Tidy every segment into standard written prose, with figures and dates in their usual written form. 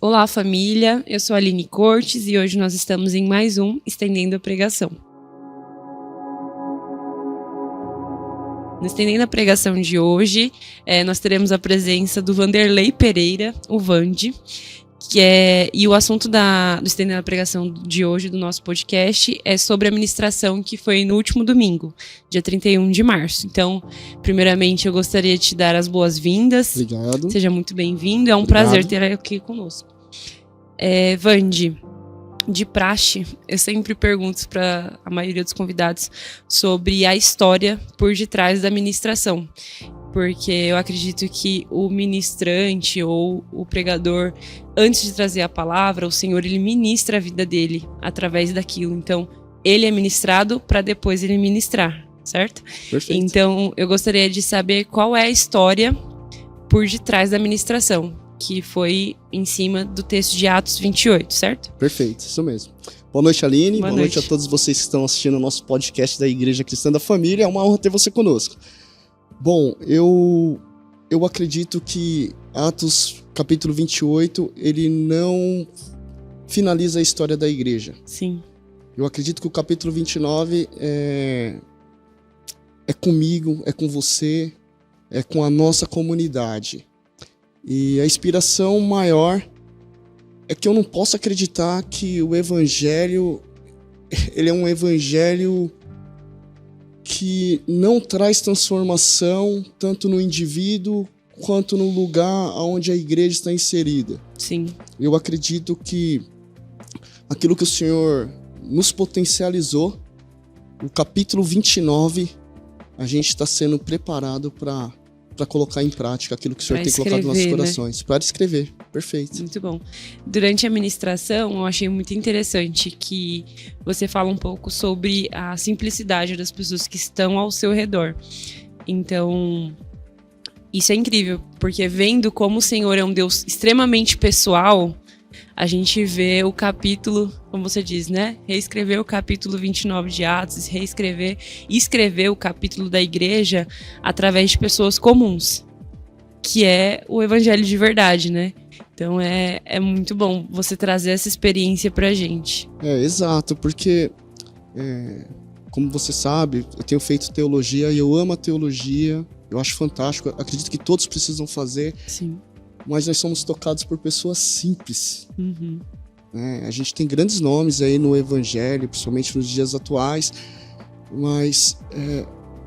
Olá, família. Eu sou a Aline Cortes e hoje nós estamos em mais um Estendendo a Pregação. No Estendendo a Pregação de hoje, nós teremos a presença do Vanderlei Pereira, o Vande, e o assunto do Estendendo a Pregação de hoje, do nosso podcast, é sobre a ministração que foi no último domingo, dia 31 de março. Então, primeiramente, eu gostaria de te dar as boas-vindas. Obrigado. Seja muito bem-vindo, é um prazer ter aqui conosco. Vande, de praxe, eu sempre pergunto para a maioria dos convidados sobre a história por detrás da ministração, porque eu acredito que o ministrante ou o pregador, antes de trazer a palavra, o Senhor, ele ministra a vida dele através daquilo. Então, ele é ministrado para depois ele ministrar, certo? Perfeito. Então, eu gostaria de saber qual é a história por detrás da ministração, que foi em cima do texto de Atos 28, certo? Perfeito, isso mesmo. Boa noite, Aline. Boa noite a todos vocês que estão assistindo o nosso podcast da Igreja Cristã da Família. É uma honra ter você conosco. Bom, eu acredito que Atos capítulo 28, ele não finaliza a história da igreja. Sim. Eu acredito que o capítulo 29 é comigo, é com você, é com a nossa comunidade. E a inspiração maior é que eu não posso acreditar que o evangelho, ele é um evangelho que não traz transformação tanto no indivíduo quanto no lugar onde a igreja está inserida. Sim. Eu acredito que aquilo que o Senhor nos potencializou, o capítulo 29, a gente está sendo preparado para colocar em prática aquilo que o Senhor tem colocado nos nossos corações. Para escrever, perfeito. Muito bom. Durante a ministração, eu achei muito interessante que você fala um pouco sobre a simplicidade das pessoas que estão ao seu redor. Então, isso é incrível, porque vendo como o Senhor é um Deus extremamente pessoal, a gente vê o capítulo, como você diz, né? Reescrever o capítulo 29 de Atos, escrever o capítulo da igreja através de pessoas comuns, que é o evangelho de verdade, né? Então é muito bom você trazer essa experiência pra gente. Exato, porque como você sabe, eu tenho feito teologia e eu amo a teologia, eu acho fantástico, acredito que todos precisam fazer. Sim. Mas nós somos tocados por pessoas simples. Uhum. A gente tem grandes nomes aí no evangelho, principalmente nos dias atuais, mas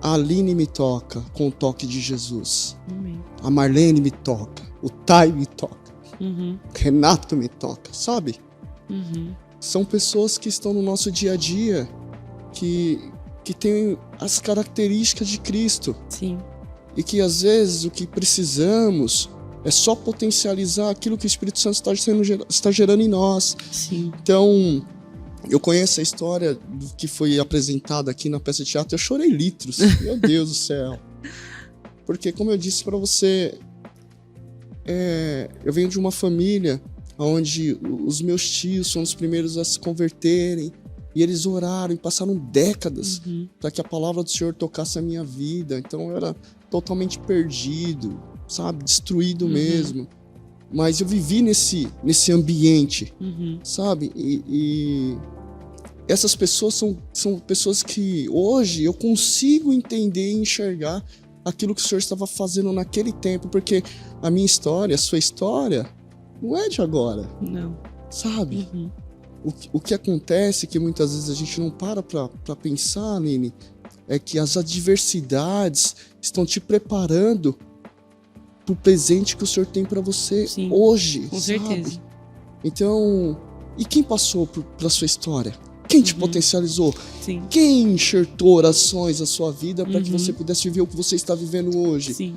a Aline me toca com o toque de Jesus. Amém. A Marlene me toca, o Tai me toca, uhum. Renato me toca, sabe? Uhum. São pessoas que estão no nosso dia a dia, que têm as características de Cristo. Sim. E que às vezes o que precisamos é só potencializar aquilo que o Espírito Santo está gerando em nós. Sim. Então, eu conheço a história que foi apresentada aqui na peça de teatro. Eu chorei litros. Meu Deus do céu. Porque, como eu disse para você, eu venho de uma família onde os meus tios são os primeiros a se converterem. E eles oraram e passaram décadas para que a palavra do Senhor tocasse a minha vida. Então, eu era totalmente perdido, sabe? Destruído mesmo. Mas eu vivi nesse ambiente, sabe? E essas pessoas são pessoas que hoje eu consigo entender e enxergar aquilo que o Senhor estava fazendo naquele tempo, porque a minha história, a sua história, não é de agora. Não. Sabe? O que acontece, que muitas vezes a gente não para pensar, Aline, é que as adversidades estão te preparando pro presente que o Senhor tem para você. Sim, hoje, com certeza. Então, e quem passou pela sua história? Quem te potencializou? Sim. Quem enxertou orações na sua vida para que você pudesse viver o que você está vivendo hoje? Sim.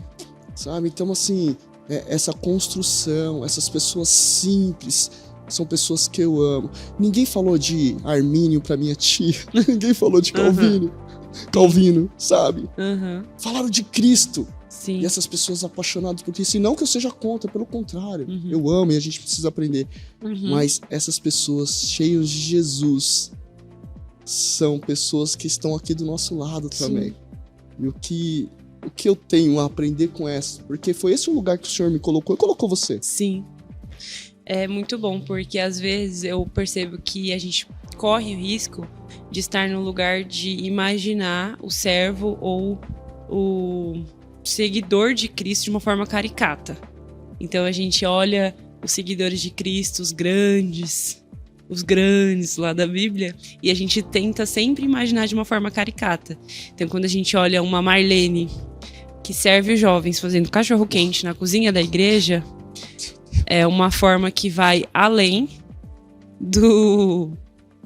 Sabe? Então, assim, essa construção, essas pessoas simples, são pessoas que eu amo. Ninguém falou de Armínio pra minha tia. Ninguém falou de Calvino, sabe? Falaram de Cristo. Sim. E essas pessoas apaixonadas por Cristo. E não que eu seja contra, pelo contrário. Eu amo e a gente precisa aprender. Mas essas pessoas cheias de Jesus são pessoas que estão aqui do nosso lado também. E o que eu tenho a aprender com essa? Porque foi esse o lugar que o Senhor me colocou e colocou você. Sim. É muito bom, porque às vezes eu percebo que a gente corre o risco de estar no lugar de imaginar o servo ou o seguidor de Cristo de uma forma caricata. Então a gente olha os seguidores de Cristo, os grandes lá da Bíblia, e a gente tenta sempre imaginar de uma forma caricata. Então quando a gente olha uma Marlene que serve os jovens fazendo cachorro-quente na cozinha da igreja, é uma forma que vai além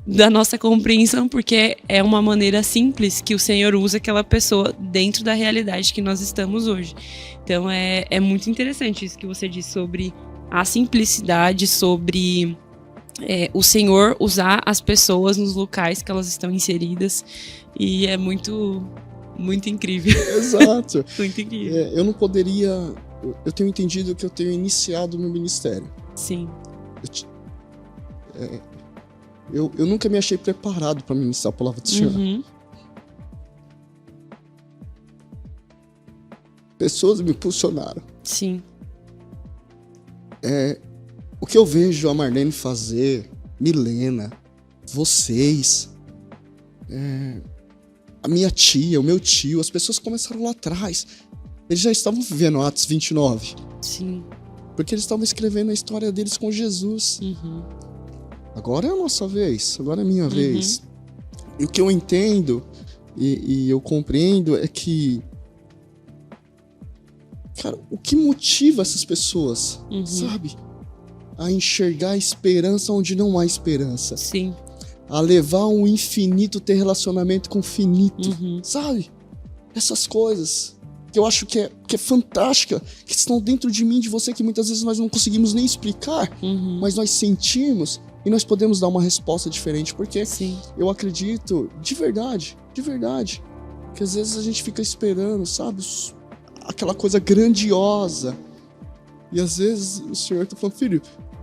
da nossa compreensão, porque é uma maneira simples que o Senhor usa aquela pessoa dentro da realidade que nós estamos hoje. Então é muito interessante isso que você disse sobre a simplicidade, sobre o Senhor usar as pessoas nos locais que elas estão inseridas, e é muito, muito incrível. Exato. Muito incrível. Eu não poderia... Eu tenho entendido que eu tenho iniciado meu ministério. Sim. Eu nunca me achei preparado para ministrar a palavra do Senhor. Uhum. Pessoas me impulsionaram. Sim. O que eu vejo a Marlene fazer, Milena, vocês, a minha tia, o meu tio, as pessoas começaram lá atrás. Eles já estavam vivendo Atos 29. Sim. Porque eles estavam escrevendo a história deles com Jesus. Uhum. Agora é a nossa vez, agora é a minha vez. E o que eu entendo e eu compreendo é que, cara, o que motiva essas pessoas, sabe? A enxergar a esperança onde não há esperança. Sim. A levar um infinito, ter relacionamento com o finito, sabe? Essas coisas que eu acho que é fantástica, que estão dentro de mim, de você, que muitas vezes nós não conseguimos nem explicar, mas nós sentimos e nós podemos dar uma resposta diferente, porque eu acredito, de verdade, que às vezes a gente fica esperando, sabe, aquela coisa grandiosa, e às vezes o Senhor tá falando, filho,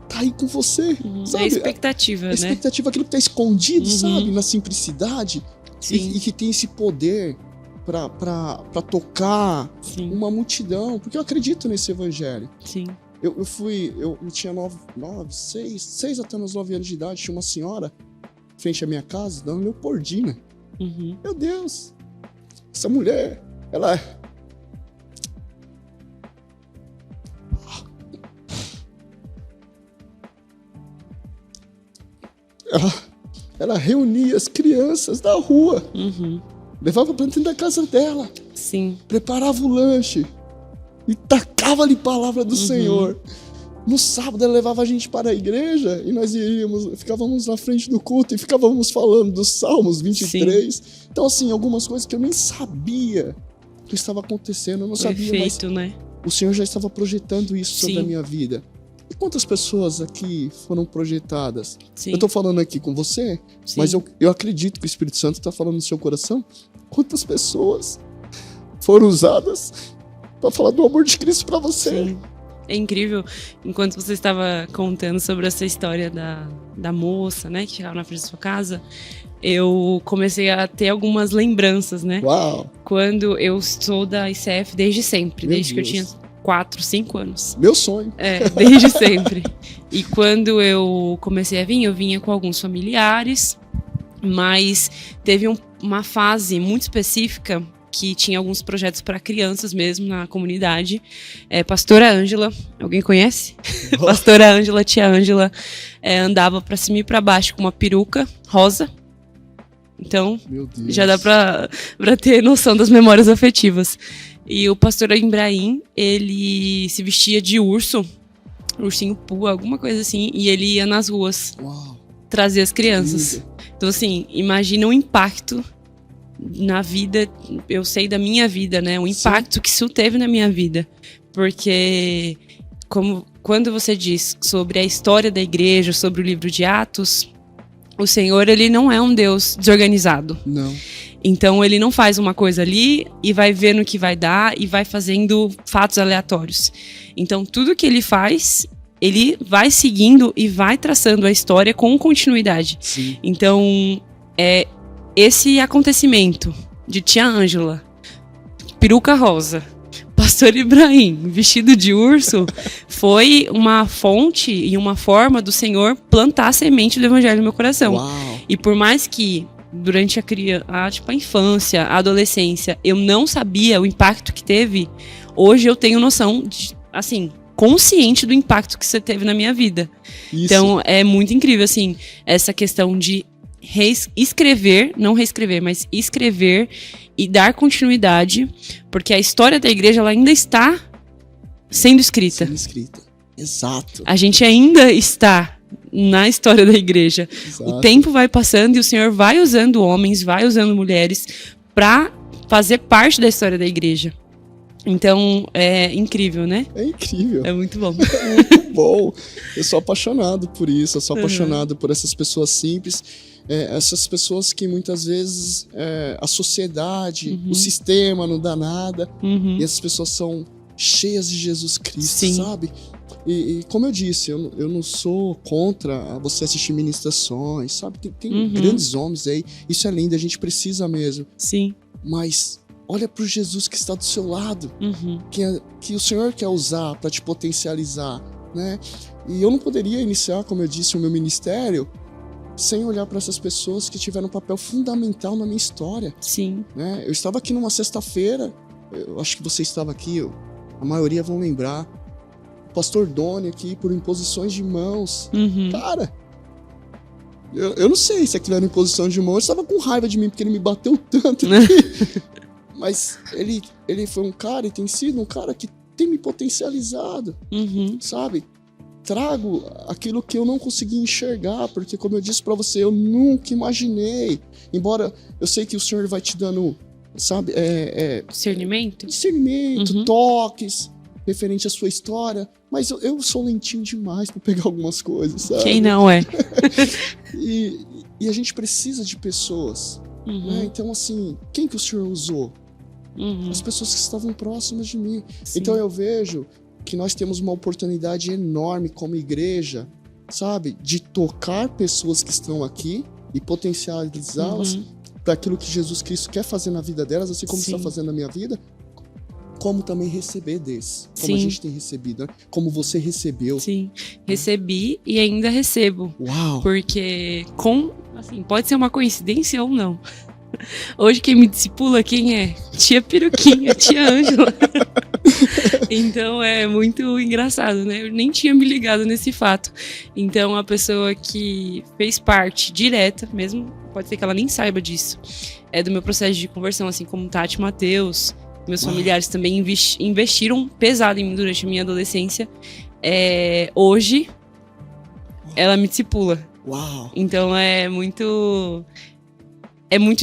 tá aí com você, sabe? É expectativa, né? Expectativa, aquilo que tá escondido, sabe, na simplicidade, e que tem esse poder pra tocar uma multidão, porque eu acredito nesse evangelho. Sim. Eu tinha 6 até meus 9 anos de idade, tinha uma senhora frente à minha casa dando Leopoldina. Meu Deus, essa mulher, ela reunia as crianças da rua, levava pra dentro da casa dela, preparava o lanche e tacava-lhe palavra do Senhor. No sábado ela levava a gente para a igreja e nós ficávamos na frente do culto e ficávamos falando dos Salmos 23. Então, assim, algumas coisas que eu nem sabia que estava acontecendo, eu não sabia, mas né? O Senhor já estava projetando isso sobre a minha vida. E quantas pessoas aqui foram projetadas? Eu tô falando aqui com você, mas eu acredito que o Espírito Santo está falando no seu coração. Quantas pessoas foram usadas para falar do amor de Cristo para você? Sim. É incrível, enquanto você estava contando sobre essa história da moça, né, que ficava na frente da sua casa, eu comecei a ter algumas lembranças, né? Uau! Quando eu sou da ICF desde sempre, desde que eu tinha 4, 5 anos. Meu sonho. Desde sempre. E quando eu comecei a vir, eu vinha com alguns familiares, mas teve uma fase muito específica que tinha alguns projetos para crianças mesmo na comunidade. Pastora Ângela, alguém conhece? Pastora Ângela, tia Ângela, andava para cima e para baixo com uma peruca rosa. Então, já dá para ter noção das memórias afetivas. E o pastor Ibrahim, ele se vestia de ursinho pua, alguma coisa assim, e ele ia nas ruas trazer as crianças. Então, assim, imagina o impacto na vida, eu sei da minha vida, né? O impacto que isso teve na minha vida. Porque, quando você diz sobre a história da igreja, sobre o livro de Atos, o Senhor, ele não é um Deus desorganizado. Não. Então, ele não faz uma coisa ali e vai vendo o que vai dar e vai fazendo fatos aleatórios. Então, tudo que ele faz, ele vai seguindo e vai traçando a história com continuidade. Sim. Então, esse acontecimento de tia Ângela, peruca rosa, pastor Ibrahim, vestido de urso, foi uma fonte e uma forma do Senhor plantar a semente do evangelho no meu coração. Uau. E por mais que durante a infância, a adolescência, eu não sabia o impacto que teve, hoje eu tenho noção de, assim, consciente do impacto que você teve na minha vida. Isso. Então, é muito incrível, assim, essa questão de escrever, não reescrever, mas escrever e dar continuidade, porque a história da igreja ela ainda está sendo escrita. Exato. A gente ainda está na história da igreja. Exato. O tempo vai passando e o Senhor vai usando homens, vai usando mulheres para fazer parte da história da igreja. Então, é incrível, né? É incrível. É muito bom. É muito bom. Eu sou apaixonado por isso. Eu sou apaixonado por essas pessoas simples. Essas pessoas que muitas vezes a sociedade, o sistema não dá nada. E essas pessoas são cheias de Jesus Cristo, Sim. sabe? E como eu disse, eu não sou contra você assistir ministrações, sabe? Tem grandes homens aí. Isso é lindo, a gente precisa mesmo. Sim. Mas olha pro Jesus que está do seu lado, que o Senhor quer usar para te potencializar, né? E eu não poderia iniciar, como eu disse, o meu ministério sem olhar para essas pessoas que tiveram um papel fundamental na minha história. Sim. Né? Eu estava aqui numa sexta-feira, eu acho que você estava aqui, a maioria vão lembrar, o pastor Doni aqui, por imposições de mãos. Cara, eu não sei se aquilo era imposição de mãos, ele estava com raiva de mim, porque ele me bateu tanto aqui. Mas ele foi um cara, e tem sido um cara que tem me potencializado, sabe? Trago aquilo que eu não consegui enxergar, porque como eu disse pra você, eu nunca imaginei. Embora eu sei que o Senhor vai te dando, sabe? Discernimento? Discernimento, toques, referente à sua história. Mas eu sou lentinho demais pra pegar algumas coisas, sabe? Quem não é? E a gente precisa de pessoas. Né? Então, assim, quem que o Senhor usou? As pessoas que estavam próximas de mim. Sim. Então eu vejo que nós temos uma oportunidade enorme como igreja, sabe? De tocar pessoas que estão aqui e potencializá-las para aquilo que Jesus Cristo quer fazer na vida delas, assim como está fazendo na minha vida, como também receber desse. Como a gente tem recebido, né? Como você recebeu. Sim, recebi e ainda recebo. Uau! Porque assim, pode ser uma coincidência ou não. Hoje quem me discipula, quem é? Tia Peruquinha, tia Ângela. Então é muito engraçado, né? Eu nem tinha me ligado nesse fato. Então a pessoa que fez parte direta, mesmo, pode ser que ela nem saiba disso, é do meu processo de conversão, assim como Tati e Mateus. Meus familiares também investiram pesado em mim durante a minha adolescência. Hoje, ela me discipula. Uau! Então é muito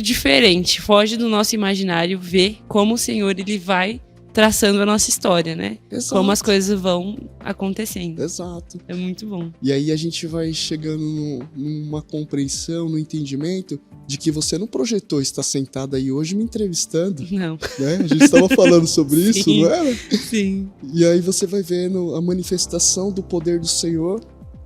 diferente. Foge do nosso imaginário ver como o Senhor ele vai traçando a nossa história, né? Exato. Como as coisas vão acontecendo. Exato. É muito bom. E aí a gente vai chegando numa compreensão, no entendimento de que você não projetou estar sentado aí hoje me entrevistando. Não. Né? A gente estava falando sobre isso, não era? Sim. E aí você vai vendo a manifestação do poder do Senhor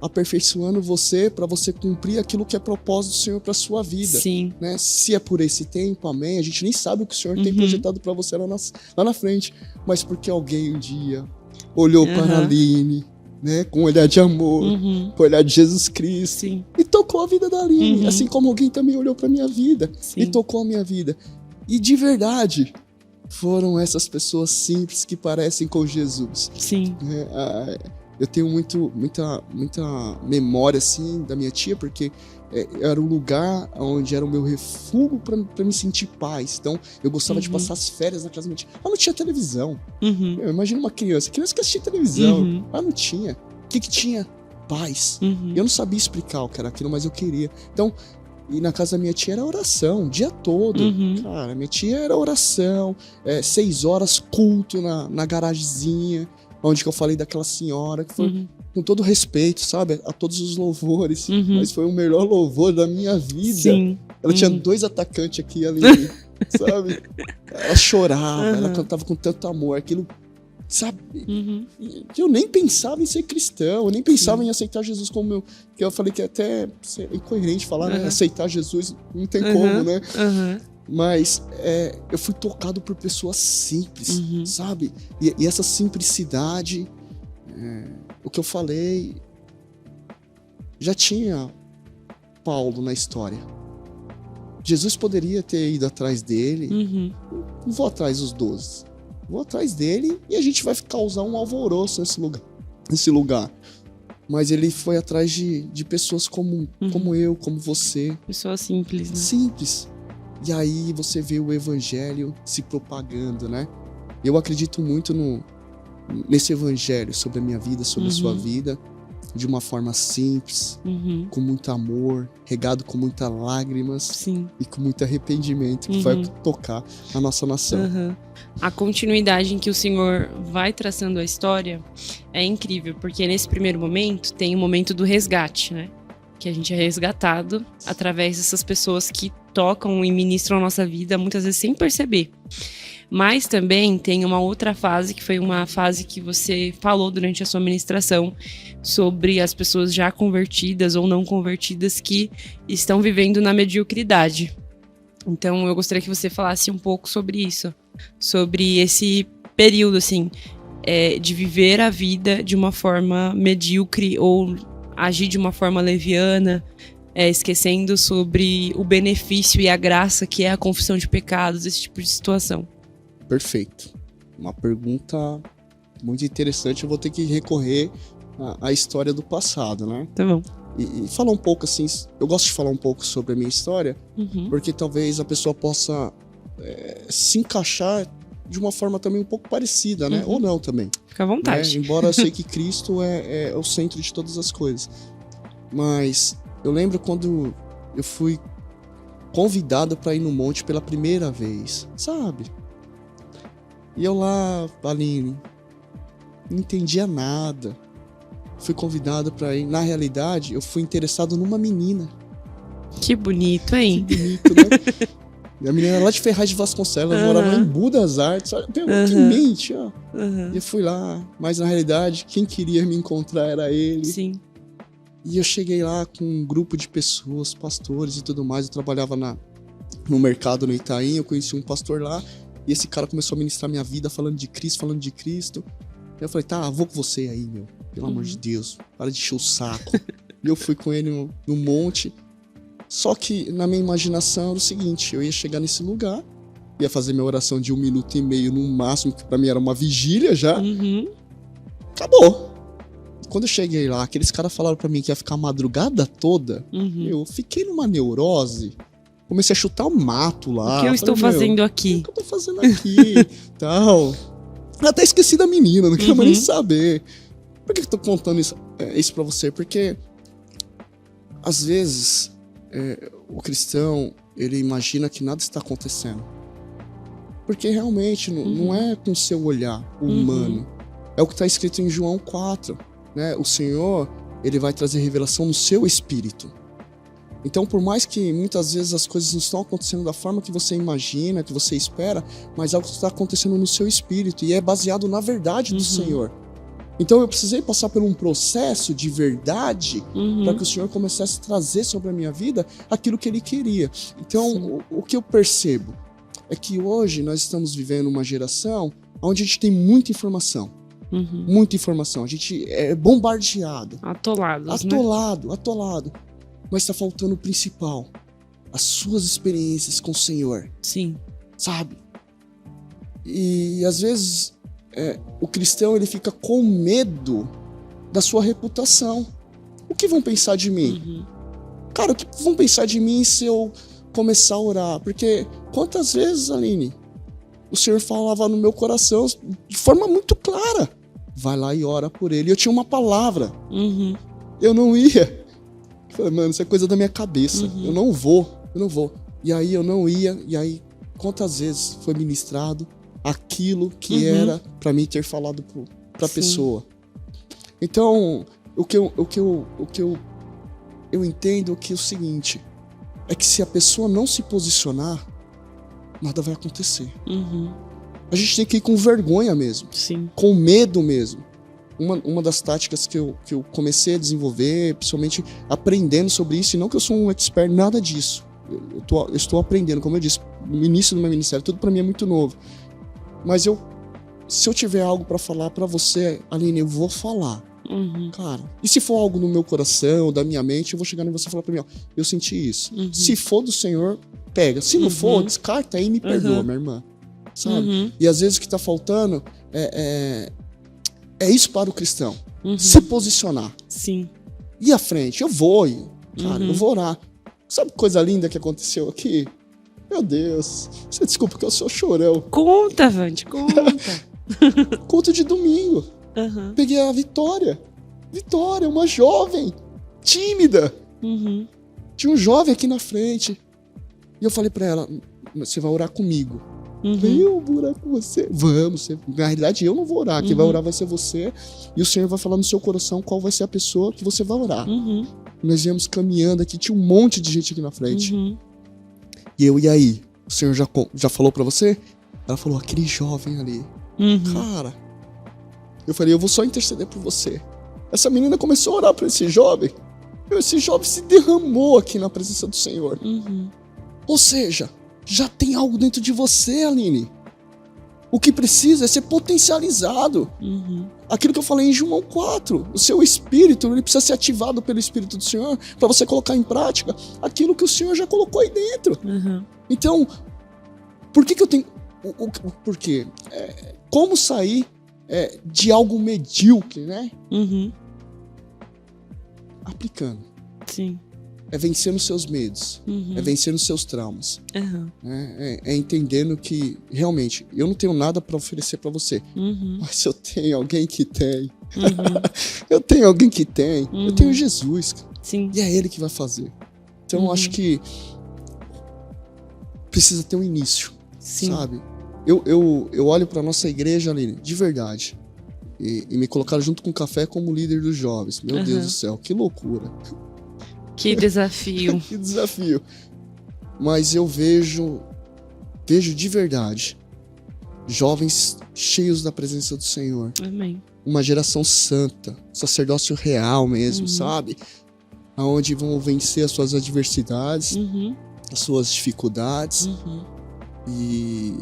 aperfeiçoando você para você cumprir aquilo que é propósito do Senhor para sua vida. Sim. Né? Se é por esse tempo, amém. A gente nem sabe o que o Senhor tem projetado para você lá na frente. Mas porque alguém um dia olhou para a Aline, né, com um olhar de amor, com o olhar de Jesus Cristo, Sim. e tocou a vida da Aline. Assim como alguém também olhou para minha vida e tocou a minha vida. E de verdade, foram essas pessoas simples que parecem com Jesus. Sim. Eu tenho muita memória, assim, da minha tia, porque era um lugar onde era o meu refúgio para me sentir paz. Então, eu gostava de passar as férias na casa da minha tia. Lá não tinha televisão. Eu imagino uma criança que assistia televisão. Lá não tinha. O que tinha? Paz. Eu não sabia explicar o que era aquilo, mas eu queria. Então, e na casa da minha tia era oração, o dia todo. Cara, minha tia era oração, 6 horas culto na garagemzinha, onde que eu falei daquela senhora, que foi com todo respeito, sabe, a todos os louvores, mas foi o melhor louvor da minha vida. Sim. Ela tinha 2 atacantes aqui ali, sabe? Ela chorava, ela cantava com tanto amor, aquilo, sabe? Eu nem pensava em ser cristão, eu nem pensava em aceitar Jesus como meu. Que eu falei que até é incoerente falar, né? Aceitar Jesus não tem como, né? Mas eu fui tocado por pessoas simples, sabe? E essa simplicidade, o que eu falei, já tinha Paulo na história. Jesus poderia ter ido atrás dele. Não vou atrás dos 12. Vou atrás dele e a gente vai causar um alvoroço nesse lugar. Mas ele foi atrás de pessoas como eu, como você. Pessoas simples, né? Simples. E aí você vê o evangelho se propagando, né? Eu acredito muito nesse evangelho sobre a minha vida, sobre a sua vida, de uma forma simples, com muito amor, regado com muitas lágrimas. Sim. E com muito arrependimento, que vai tocar a nossa nação. A continuidade em que o Senhor vai traçando a história é incrível, porque nesse primeiro momento tem o momento do resgate, né? Que a gente é resgatado através dessas pessoas que tocam e ministram a nossa vida, muitas vezes sem perceber. Mas também tem uma outra fase, que foi uma fase que você falou durante a sua ministração, sobre as pessoas já convertidas ou não convertidas que estão vivendo na mediocridade. Então eu gostaria que você falasse um pouco sobre isso, sobre esse período, assim, de viver a vida de uma forma medíocre ou agir de uma forma leviana, esquecendo sobre o benefício e a graça que é a confissão de pecados, esse tipo de situação. Perfeito. Uma pergunta muito interessante. Eu vou ter que recorrer à história do passado, né? Tá bom. E falar um pouco assim, eu gosto de falar um pouco sobre a minha história, porque talvez a pessoa possa se encaixar de uma forma também um pouco parecida, né? Ou não também. Fica à vontade. Né? Embora eu sei que Cristo é o centro de todas as coisas. Mas eu lembro quando eu fui convidado para ir no monte pela primeira vez, sabe? E eu lá, Aline, não entendia nada. Fui convidado para ir. Na realidade, eu fui interessado numa menina. Que bonito, hein? Que bonito, né? E a menina era lá de Ferraz de Vasconcelos, morava em Budas Artes. Olha, que mente, ó. E eu fui lá, mas na realidade, quem queria me encontrar era ele. Sim. E eu cheguei lá com um grupo de pessoas, pastores e tudo mais. Eu trabalhava no mercado no Itaim, eu conheci um pastor lá. E esse cara começou a ministrar minha vida, falando de Cristo. Eu falei, tá, vou com você aí, meu. Pelo amor de Deus, para de encher o saco. E eu fui com ele no monte. Só que na minha imaginação era o seguinte, eu ia chegar nesse lugar, ia fazer minha oração de 1 minuto e meio no máximo, que pra mim era uma vigília já. Acabou. Quando eu cheguei lá, aqueles caras falaram pra mim que ia ficar a madrugada toda. Eu fiquei numa neurose. Comecei a chutar o mato lá. O que eu estou fazendo aqui? O que eu tô fazendo aqui? Tal. Até esqueci da menina, não quero mais nem saber. Por que eu tô contando isso pra você? Porque, às vezes, o cristão, ele imagina que nada está acontecendo. Porque realmente não é com o seu olhar humano. É o que está escrito em João 4. Né? O Senhor, ele vai trazer revelação no seu espírito. Então, por mais que muitas vezes as coisas não estão acontecendo da forma que você imagina, que você espera, mas algo está acontecendo no seu espírito e é baseado na verdade do Senhor. Então, eu precisei passar por um processo de verdade para que o Senhor começasse a trazer sobre a minha vida aquilo que Ele queria. Então, o que eu percebo é que hoje nós estamos vivendo uma geração onde a gente tem muita informação. Muita informação. A gente é bombardeado. Atolado. Mas tá faltando o principal. As suas experiências com o Senhor. Sim. Sabe? E às vezes o cristão ele fica com medo da sua reputação. O que vão pensar de mim? Cara, o que vão pensar de mim se eu começar a orar? Porque quantas vezes, Aline, o Senhor falava no meu coração de forma muito clara. Vai lá e ora por ele. E eu tinha uma palavra. Eu não ia. Eu falei, mano, isso é coisa da minha cabeça. Eu não vou. E aí eu não ia. E aí, quantas vezes foi ministrado aquilo que era pra mim ter falado pra pessoa. Então, o que eu entendo que é o seguinte, é que se a pessoa não se posicionar, nada vai acontecer. A gente tem que ir com vergonha mesmo. Sim. Com medo mesmo. Uma das táticas que eu comecei a desenvolver, principalmente aprendendo sobre isso, e não que eu sou um expert, nada disso. eu estou aprendendo, como eu disse, no início do meu ministério, tudo para mim é muito novo. Mas se eu tiver algo para falar para você, Aline, eu vou falar. Cara, e se for algo no meu coração, da minha mente, eu vou chegar em você e falar pra mim, ó, eu senti isso. Se for do Senhor, pega. Se não for, descarta aí e me perdoa, minha irmã. Sabe? E às vezes o que tá faltando é isso para o cristão. Se posicionar. Sim. Ir à frente. Eu vou ir. Cara, eu vou orar. Sabe que coisa linda que aconteceu aqui? Meu Deus. Você desculpa que eu sou chorão. Conta, Vande, conta. Culto de domingo. Peguei a Vitória. Vitória, uma jovem, tímida. Tinha um jovem aqui na frente. E eu falei pra ela, você vai orar comigo. Eu vou orar com você. Vamos. Na realidade, eu não vou orar. Quem vai orar vai ser você. E o Senhor vai falar no seu coração qual vai ser a pessoa que você vai orar. Nós viemos caminhando aqui. Tinha um monte de gente aqui na frente. E aí? O Senhor já falou pra você? Ela falou, aquele jovem ali. Cara, eu falei, eu vou só interceder por você. Essa menina começou a orar pra esse jovem. Esse jovem se derramou aqui na presença do Senhor. Ou seja, já tem algo dentro de você, Aline. O que precisa é ser potencializado. Aquilo que eu falei em João 4. O seu espírito, ele precisa ser ativado pelo Espírito do Senhor para você colocar em prática aquilo que o Senhor já colocou aí dentro. Então, por que eu tenho... Por quê? Como sair de algo medíocre, né? Aplicando. Sim. É vencendo os seus medos. É vencendo os seus traumas. É entendendo que, realmente, eu não tenho nada para oferecer para você. Mas eu tenho alguém que tem. Eu tenho alguém que tem. Eu tenho Jesus. Sim. E é Ele que vai fazer. Então, eu acho que precisa ter um início. Sim. Sabe? Eu olho para nossa igreja, Aline, de verdade. E me colocaram junto com o café como líder dos jovens. Meu Deus do céu, que loucura. Que desafio. Que desafio. Mas eu vejo de verdade jovens cheios da presença do Senhor. Amém. Uma geração santa, sacerdócio real mesmo, sabe? Aonde vão vencer as suas adversidades, as suas dificuldades. E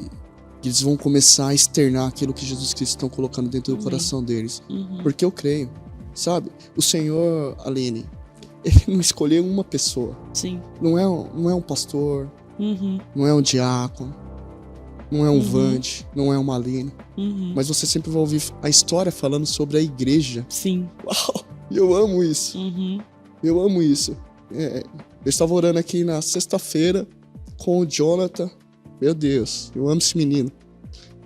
eles vão começar a externar aquilo que Jesus Cristo está colocando dentro do coração deles. Porque eu creio, sabe? O Senhor, Aline, Ele não escolheu uma pessoa. Sim. Não é um pastor, não é um diácono, não é um Vande, não é uma Aline. Mas você sempre vai ouvir a história falando sobre a igreja. Sim. Uau, eu amo isso. Eu amo isso. Eu estava orando aqui na sexta-feira com o Jonathan. Meu Deus, eu amo esse menino.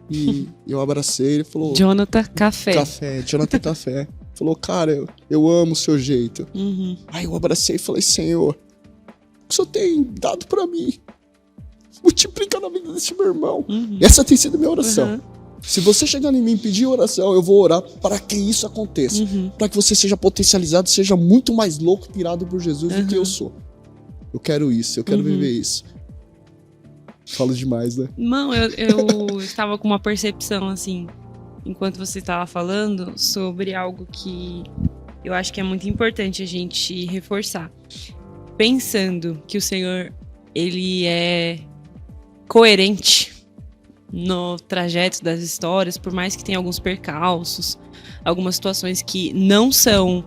E eu abracei, ele falou... Jonathan Café. Jonathan Café. Falou, cara, eu amo o seu jeito. Aí eu abracei e falei, Senhor, o que o Senhor tem dado pra mim? Multiplica na vida desse meu irmão. Essa tem sido a minha oração. Se você chegar em mim e pedir oração, eu vou orar para que isso aconteça. Para que você seja potencializado, seja muito mais louco, pirado por Jesus do que eu sou. Eu quero isso, eu quero viver isso. Falo demais, né? Não, eu estava com uma percepção, assim, enquanto você estava falando, sobre algo que eu acho que é muito importante a gente reforçar. Pensando que o Senhor, Ele é coerente no trajeto das histórias, por mais que tenha alguns percalços, algumas situações que não são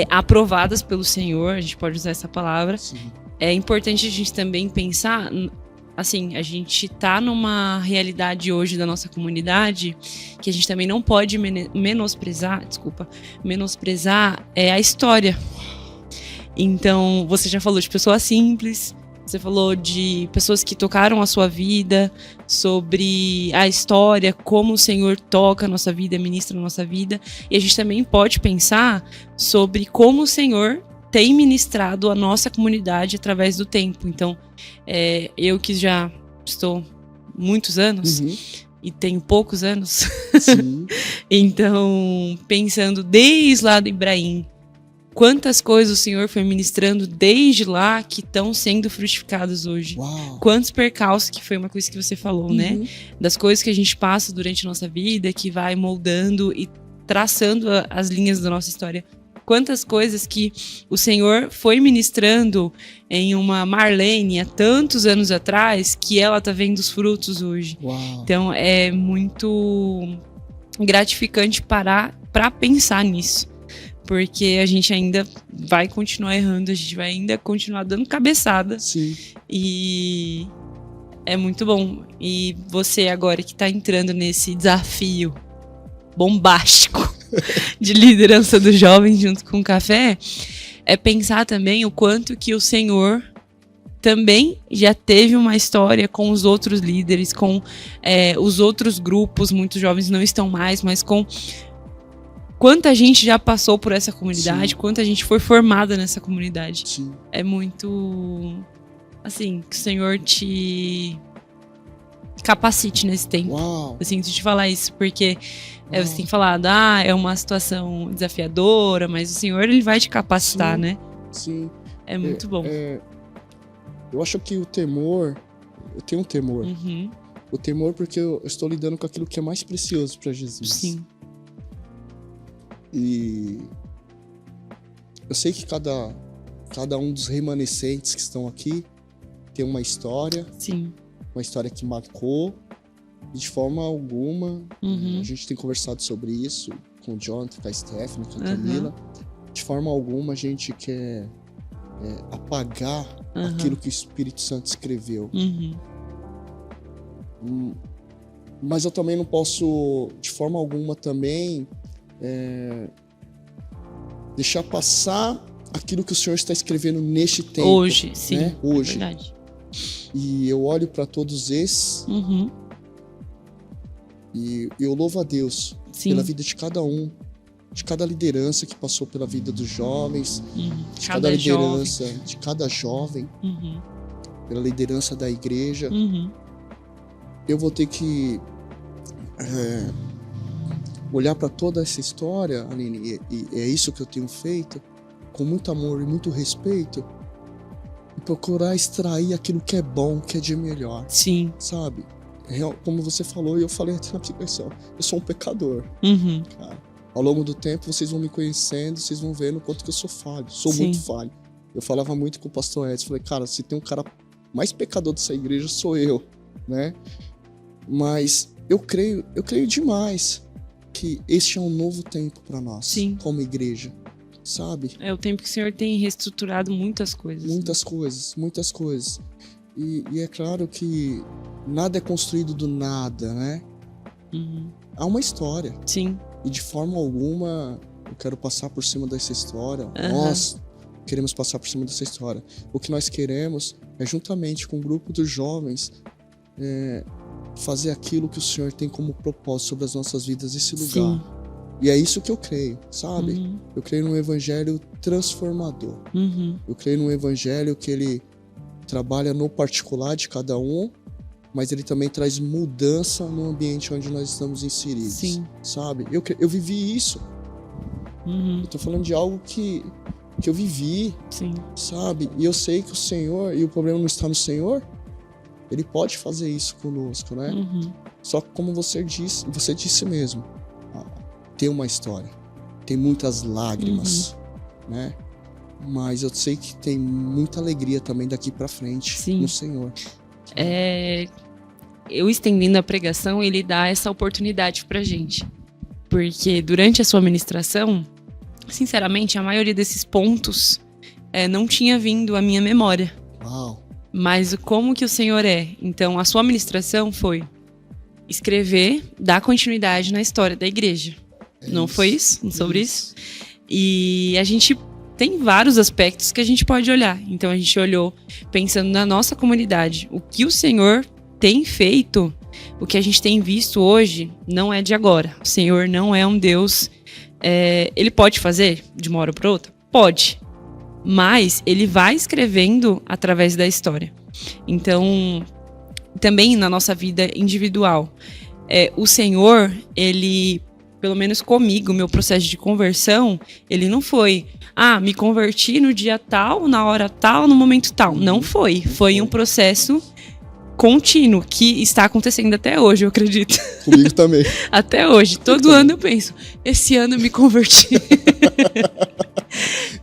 aprovadas pelo Senhor, a gente pode usar essa palavra. Sim. É importante a gente também pensar... Assim, a gente tá numa realidade hoje da nossa comunidade que a gente também não pode menosprezar a história. Então, você já falou de pessoas simples, você falou de pessoas que tocaram a sua vida, sobre a história, como o Senhor toca a nossa vida, ministra a nossa vida. E a gente também pode pensar sobre como o Senhor tem ministrado a nossa comunidade através do tempo. Então, eu que já estou muitos anos e tenho poucos anos, então, pensando desde lá do Ibrahim, quantas coisas o Senhor foi ministrando desde lá que estão sendo frutificadas hoje. Uau. Quantos percalços, que foi uma coisa que você falou, né? Das coisas que a gente passa durante a nossa vida, que vai moldando e traçando as linhas da nossa história Quantas coisas que o Senhor foi ministrando em uma Marlene há tantos anos atrás, que ela tá vendo os frutos hoje. Uau. Então é muito gratificante parar para pensar nisso. Porque a gente ainda vai continuar errando, a gente vai ainda continuar dando cabeçada. Sim. E é muito bom. E você agora que tá entrando nesse desafio bombástico de liderança dos jovens junto com o café, é pensar também o quanto que o Senhor também já teve uma história com os outros líderes, com os outros grupos. Muitos jovens não estão mais, mas com quanta gente já passou por essa comunidade, sim, quanta gente foi formada nessa comunidade. Sim. É muito, assim, que o Senhor te capacite nesse tempo. Uau. Eu sinto te falar isso, porque você tem falado, é uma situação desafiadora, mas o Senhor, ele vai te capacitar, sim, né? Sim. É muito bom. Eu acho que o temor, eu tenho um temor. Uhum. O temor porque eu estou lidando com aquilo que é mais precioso para Jesus. Sim. E eu sei que cada um dos remanescentes que estão aqui tem uma história. Sim. Uma história que marcou. E de forma alguma, a gente tem conversado sobre isso com o Jonathan, com a Stephanie, com a Camila. De forma alguma a gente quer apagar aquilo que o Espírito Santo escreveu. Mas eu também não posso, de forma alguma também, deixar passar aquilo que o Senhor está escrevendo neste tempo. Hoje, sim. Né? Hoje. É verdade. E eu olho para todos esses e eu louvo a Deus, sim, pela vida de cada um, de cada liderança que passou pela vida dos jovens, de cada liderança, jovem, de cada jovem, pela liderança da igreja. Eu vou ter que olhar para toda essa história, Aline, e é isso que eu tenho feito, com muito amor e muito respeito, e procurar extrair aquilo que é bom, que é de melhor. Sim. Sabe? Como você falou, e eu falei até na aplicação, eu sou um pecador. Cara, ao longo do tempo, vocês vão me conhecendo, vocês vão vendo o quanto que eu sou falho. Sou Sim. muito falho. Eu falava muito com o pastor Edson, falei, cara, se tem um cara mais pecador dessa igreja, sou eu, né? Mas eu creio demais que este é um novo tempo para nós, Sim. como igreja, sabe? É o tempo que o Senhor tem reestruturado muitas coisas. Muitas coisas. E é claro que nada é construído do nada, né? Há uma história. Sim. E de forma alguma eu quero passar por cima dessa história. Nós queremos passar por cima dessa história. O que nós queremos é, juntamente com o grupo dos jovens, fazer aquilo que o Senhor tem como propósito sobre as nossas vidas nesse lugar. Sim. E é isso que eu creio, sabe? Eu creio num evangelho transformador. Eu creio num evangelho que ele trabalha no particular de cada um, mas ele também traz mudança no ambiente onde nós estamos inseridos. Sim. Sabe? Eu vivi isso. Eu tô falando de algo que eu vivi, Sim. sabe? E eu sei que o Senhor, e o problema não está no Senhor, ele pode fazer isso conosco, né? Só que como você disse mesmo, tem uma história, tem muitas lágrimas, né? Mas eu sei que tem muita alegria também daqui pra frente Sim. no Senhor. Eu estendendo a pregação, ele dá essa oportunidade pra gente. Porque durante a sua ministração, sinceramente, a maioria desses pontos não tinha vindo à minha memória. Uau. Mas como que o Senhor é? Então, a sua ministração foi escrever, dar continuidade na história da igreja. Não foi isso? Sobre isso? E a gente tem vários aspectos que a gente pode olhar. Então, a gente olhou pensando na nossa comunidade. O que o Senhor tem feito, o que a gente tem visto hoje, não é de agora. O Senhor não é um Deus... ele pode fazer de uma hora para outra? Pode. Mas ele vai escrevendo através da história. Então, também na nossa vida individual, o Senhor, ele, pelo menos comigo, meu processo de conversão, ele não foi, me converti no dia tal, na hora tal, no momento tal. Não foi. Foi um processo contínuo, que está acontecendo até hoje, eu acredito. Comigo também. Até hoje. Todo ano eu penso, esse ano eu me converti.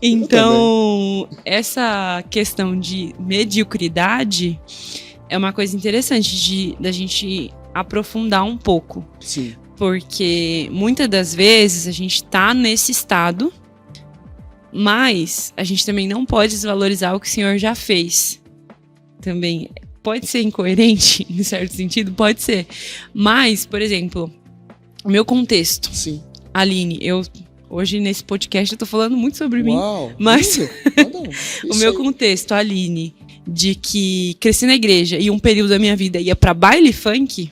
Então, essa questão de mediocridade é uma coisa interessante da gente aprofundar um pouco. Sim. Porque muitas das vezes a gente tá nesse estado, mas a gente também não pode desvalorizar o que o Senhor já fez. Também pode ser incoerente, em certo sentido, pode ser. Mas, por exemplo, o meu contexto. Sim. Aline, hoje nesse podcast eu tô falando muito sobre Uau, mim. Mas o meu aí. contexto, Aline, de que cresci na igreja e um período da minha vida ia pra baile funk.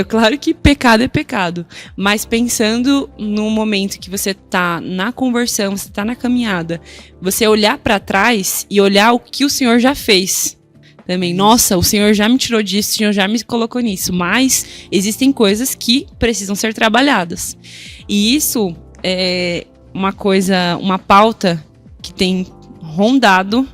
Claro que pecado é pecado, mas pensando no momento que você tá na conversão, você tá na caminhada, você olhar pra trás e olhar o que o Senhor já fez também. Nossa, o Senhor já me tirou disso, o Senhor já me colocou nisso, mas existem coisas que precisam ser trabalhadas. E isso é uma pauta que tem rondado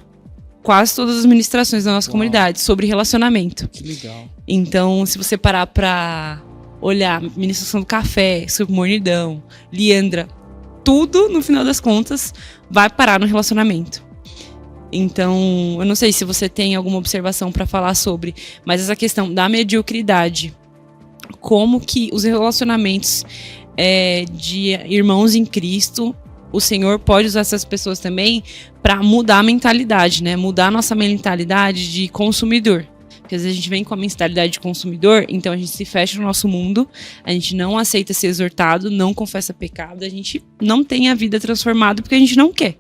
quase todas as ministrações da nossa comunidade sobre relacionamento. Que legal. Então, se você parar pra olhar ministração do café, sobre mornidão, Liandra, tudo, no final das contas, vai parar no relacionamento. Então, eu não sei se você tem alguma observação pra falar sobre, mas essa questão da mediocridade, como que os relacionamentos de irmãos em Cristo, o Senhor pode usar essas pessoas também para mudar a mentalidade, né? Mudar a nossa mentalidade de consumidor. Porque às vezes a gente vem com a mentalidade de consumidor, então a gente se fecha no nosso mundo, a gente não aceita ser exortado, não confessa pecado, a gente não tem a vida transformada porque a gente não quer.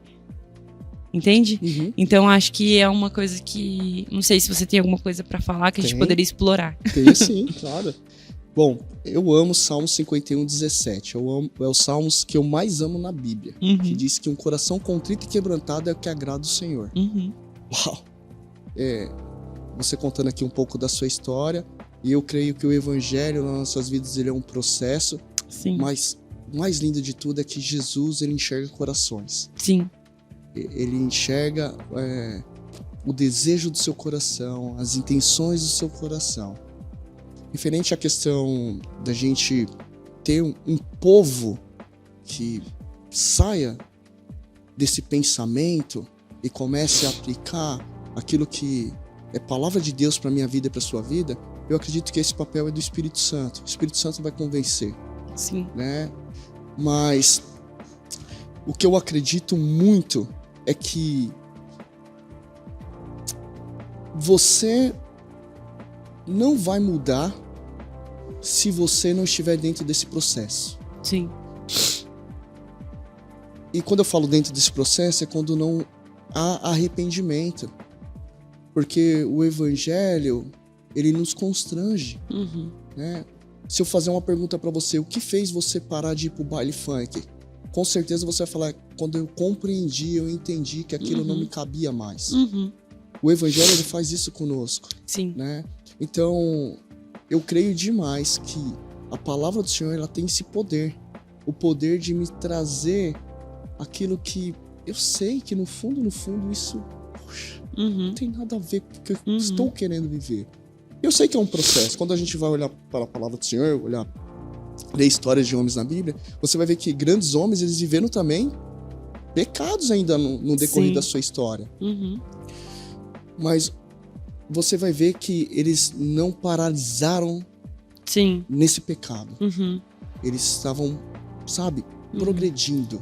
Entende? Uhum. Então acho que é uma coisa que... Não sei se você tem alguma coisa para falar que a gente poderia explorar. Tem sim, claro. Bom, eu amo Salmos 51:17. É o Salmos que eu mais amo na Bíblia. Que diz que um coração contrito e quebrantado é o que agrada o Senhor. Uau! Você contando aqui um pouco da sua história, e eu creio que o Evangelho nas nossas vidas ele é um processo. Sim. Mas o mais lindo de tudo é que Jesus ele enxerga corações. Sim. Ele enxerga o desejo do seu coração, as intenções do seu coração. Referente à questão da gente ter um povo que saia desse pensamento e comece a aplicar aquilo que é palavra de Deus para minha vida e para sua vida, eu acredito que esse papel é do Espírito Santo. O Espírito Santo vai convencer. Sim. Né? Mas o que eu acredito muito é que você não vai mudar se você não estiver dentro desse processo. Sim. E quando eu falo dentro desse processo é quando não há arrependimento. Porque o Evangelho, ele nos constrange. Né? Se eu fazer uma pergunta pra você, o que fez você parar de ir pro baile funk? Com certeza você vai falar, quando eu compreendi, eu entendi que aquilo não me cabia mais. O Evangelho, ele faz isso conosco. Sim. Né? Então, eu creio demais que a palavra do Senhor, ela tem esse poder. O poder de me trazer aquilo que eu sei que no fundo, isso não tem nada a ver com o que eu estou querendo viver. Eu sei que é um processo. Quando a gente vai olhar para a palavra do Senhor, ler histórias de homens na Bíblia, você vai ver que grandes homens, eles viveram também pecados ainda no decorrer da sua história. Mas você vai ver que eles não paralisaram nesse pecado. Eles estavam, progredindo,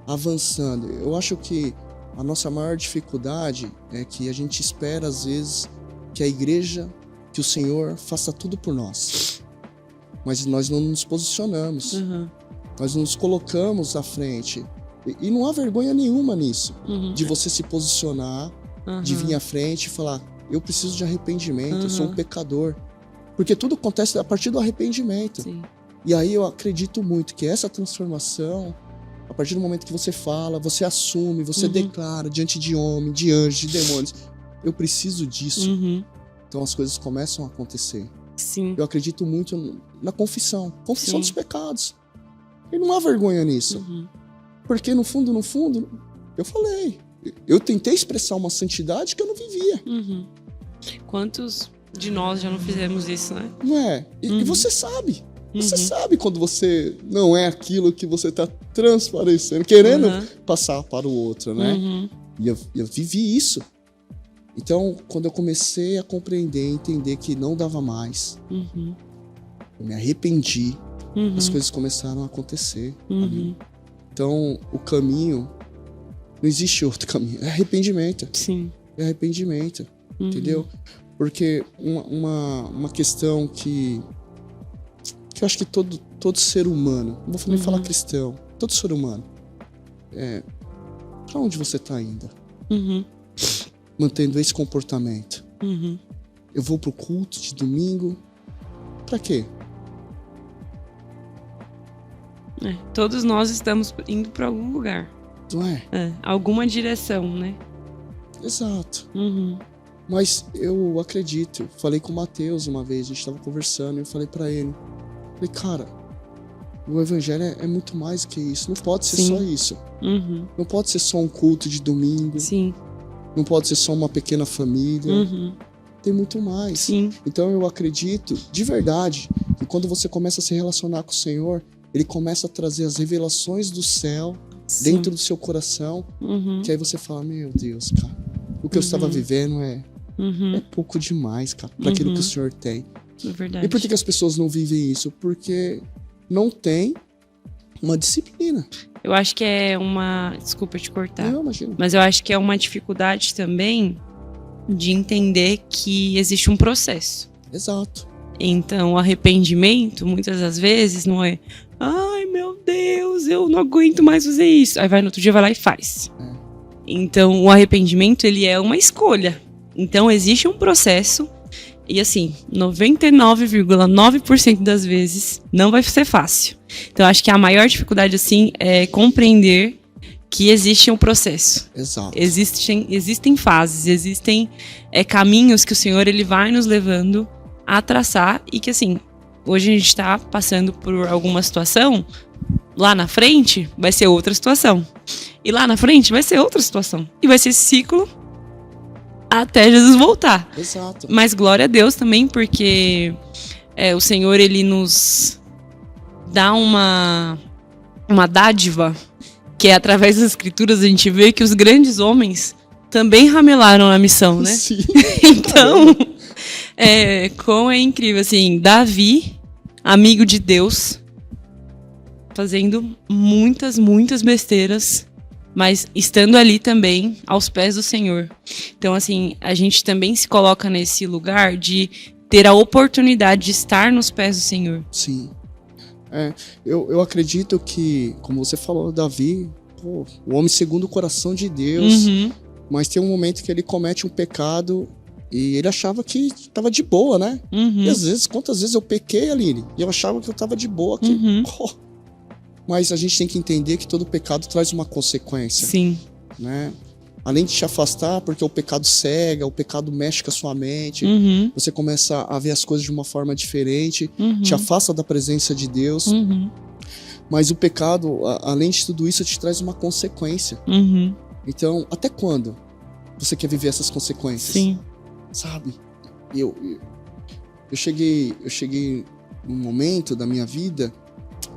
avançando. Eu acho que a nossa maior dificuldade é que a gente espera, às vezes, que a igreja, que o Senhor faça tudo por nós. Mas nós não nos posicionamos. Nós não nos colocamos à frente. E não há vergonha nenhuma nisso. De você se posicionar, de vir à frente e falar, eu preciso de arrependimento, eu sou um pecador. Porque tudo acontece a partir do arrependimento. Sim. E aí eu acredito muito que essa transformação, a partir do momento que você fala, você assume, você declara diante de homem, de anjos, de demônios, eu preciso disso. Então as coisas começam a acontecer. Sim. Eu acredito muito na confissão dos pecados. E não há vergonha nisso. Porque no fundo, eu falei, eu tentei expressar uma santidade que eu não vivia. Quantos de nós já não fizemos isso, né? Não é? E você sabe. Você sabe quando você não é aquilo que você tá transparecendo, querendo passar para o outro, né? E eu vivi isso. Então, quando eu comecei a compreender, entender que não dava mais, eu me arrependi, as coisas começaram a acontecer. Então, o caminho, não existe outro caminho, é arrependimento. Sim. É arrependimento, entendeu? Porque uma questão que eu acho que todo ser humano, não vou nem falar cristão, todo ser humano, pra onde você tá indo? Mantendo esse comportamento. Eu vou pro culto de domingo, pra quê? Todos nós estamos indo pra algum lugar. Não é? Alguma direção, né? Exato. Mas eu acredito, falei com o Matheus uma vez, a gente tava conversando, e eu falei pra ele, cara, o evangelho é muito mais que isso, não pode ser só isso. Não pode ser só um culto de domingo. Sim. Não pode ser só uma pequena família. Tem muito mais. Sim. Então eu acredito, de verdade, que quando você começa a se relacionar com o Senhor, Ele começa a trazer as revelações do céu dentro do seu coração, que aí você fala, meu Deus, cara, o que eu estava vivendo é pouco demais, cara, para aquilo que o Senhor tem. É verdade. E por que as pessoas não vivem isso? Porque não tem uma disciplina. Eu acho que é uma... Desculpa te cortar. Não, imagina. Mas eu acho que é uma dificuldade também de entender que existe um processo. Exato. Então, o arrependimento, muitas das vezes, não é... Ai, meu Deus, eu não aguento mais fazer isso. Aí vai no outro dia, vai lá e faz. Então, o arrependimento, ele é uma escolha. Então, existe um processo. E assim, 99,9% das vezes não vai ser fácil. Então, acho que a maior dificuldade, assim, é compreender que existe um processo. Exato. Existem fases, existem caminhos que o Senhor ele vai nos levando a traçar e que, assim, hoje a gente está passando por alguma situação, lá na frente vai ser outra situação. E lá na frente vai ser outra situação. E vai ser esse ciclo até Jesus voltar. Exato. Mas glória a Deus também, porque o Senhor, ele nos dá uma dádiva, que é através das Escrituras a gente vê que os grandes homens também ramelaram na missão, né? Sim. Então, como é incrível, assim, Davi, amigo de Deus, fazendo muitas, muitas besteiras, mas estando ali também aos pés do Senhor. Então, assim, a gente também se coloca nesse lugar de ter a oportunidade de estar nos pés do Senhor. Sim. Eu acredito que, como você falou, Davi, o homem segundo o coração de Deus, mas tem um momento que ele comete um pecado e ele achava que estava de boa, né? E às vezes, quantas vezes eu pequei, Aline, e eu achava que eu estava de boa aqui. Mas a gente tem que entender que todo pecado traz uma consequência. Sim. Né? Além de te afastar, porque o pecado cega, o pecado mexe com a sua mente, você começa a ver as coisas de uma forma diferente, te afasta da presença de Deus. Mas o pecado, além de tudo isso, te traz uma consequência. Então, até quando você quer viver essas consequências? Sim. Sabe? Eu cheguei num momento da minha vida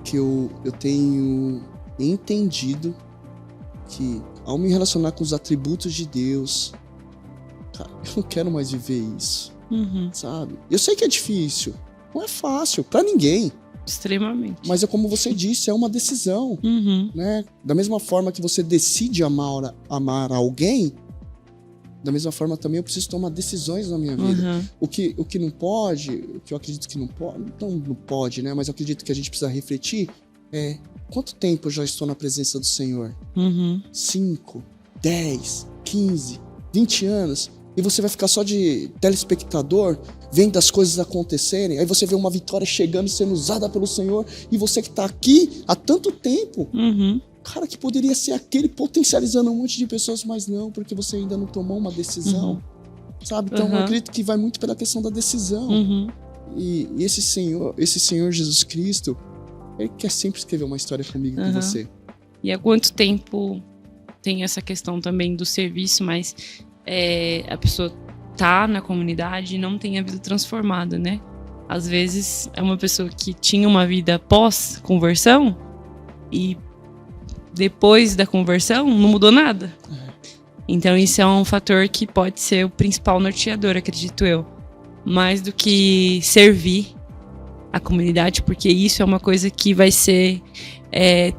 que eu tenho entendido que ao me relacionar com os atributos de Deus, cara, eu não quero mais viver isso, sabe? Eu sei que é difícil, não é fácil pra ninguém. Extremamente. Mas é como você disse, é uma decisão, né? Da mesma forma que você decide amar alguém, da mesma forma também eu preciso tomar decisões na minha vida. O que não pode, o que eu acredito que não pode, né? Mas eu acredito que a gente precisa refletir quanto tempo eu já estou na presença do Senhor? 5, 10, 15, 20 anos? E você vai ficar só de telespectador, vendo as coisas acontecerem, aí você vê uma vitória chegando, sendo usada pelo Senhor, e você que está aqui há tanto tempo, cara, que poderia ser aquele potencializando um monte de pessoas, mas não, porque você ainda não tomou uma decisão, sabe? Então eu acredito que vai muito pela questão da decisão. E esse Senhor Jesus Cristo, Ele quer sempre escrever uma história comigo e com você. E há quanto tempo tem essa questão também do serviço, mas a pessoa tá na comunidade e não tem a vida transformada, né? Às vezes é uma pessoa que tinha uma vida pós-conversão e depois da conversão não mudou nada. Então isso é um fator que pode ser o principal norteador, acredito eu. Mais do que servir a comunidade, porque isso é uma coisa que vai ser